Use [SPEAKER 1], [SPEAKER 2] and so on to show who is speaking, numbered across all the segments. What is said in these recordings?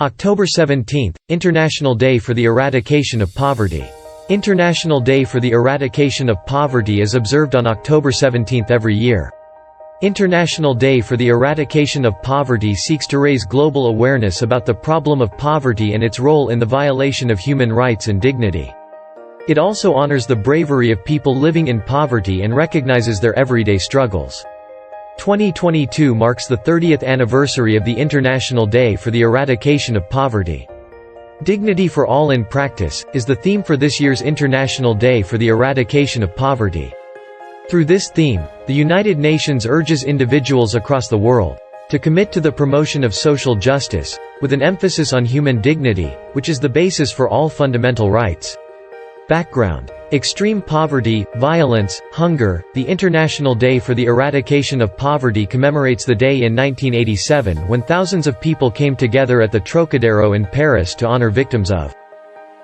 [SPEAKER 1] October 17, International Day for the Eradication of Poverty. International Day for the Eradication of Poverty is observed on October 17 every year. International Day for the Eradication of Poverty seeks to raise global awareness about the problem of poverty and its role in the violation of human rights and dignity. It also honors the bravery of people living in poverty and recognizes their everyday struggles. 2022 marks the 30th anniversary of the International Day for the Eradication of Poverty. Dignity for All in Practice is the theme for this year's International Day for the Eradication of Poverty. Through this theme, the United Nations urges individuals across the world to commit to the promotion of social justice, with an emphasis on human dignity, which is the basis for all fundamental rights. Background: extreme poverty, violence, hunger. The International Day for the Eradication of Poverty commemorates the day in 1987 when thousands of people came together at the Trocadero in Paris to honor victims of.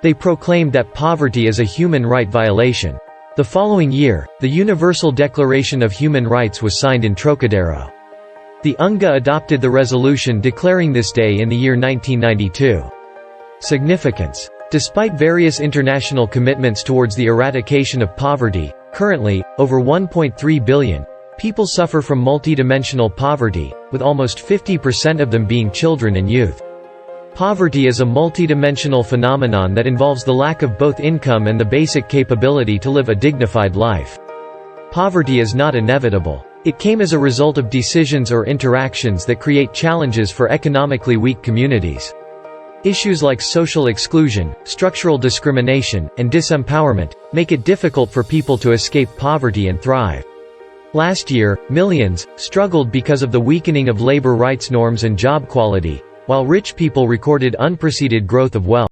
[SPEAKER 1] They proclaimed that poverty is a human right violation. The following year, the Universal Declaration of Human Rights was signed in Trocadero. The UNGA adopted the resolution declaring this day in the year 1992. Significance: despite various international commitments towards the eradication of poverty, currently, over 1.3 billion people suffer from multidimensional poverty, with almost 50% of them being children and youth. Poverty is a multidimensional phenomenon that involves the lack of both income and the basic capability to live a dignified life. Poverty is not inevitable. It came as a result of decisions or interactions that create challenges for economically weak communities. Issues like social exclusion, structural discrimination, and disempowerment make it difficult for people to escape poverty and thrive. Last year, millions struggled because of the weakening of labor rights norms and job quality, while rich people recorded unprecedented growth of wealth.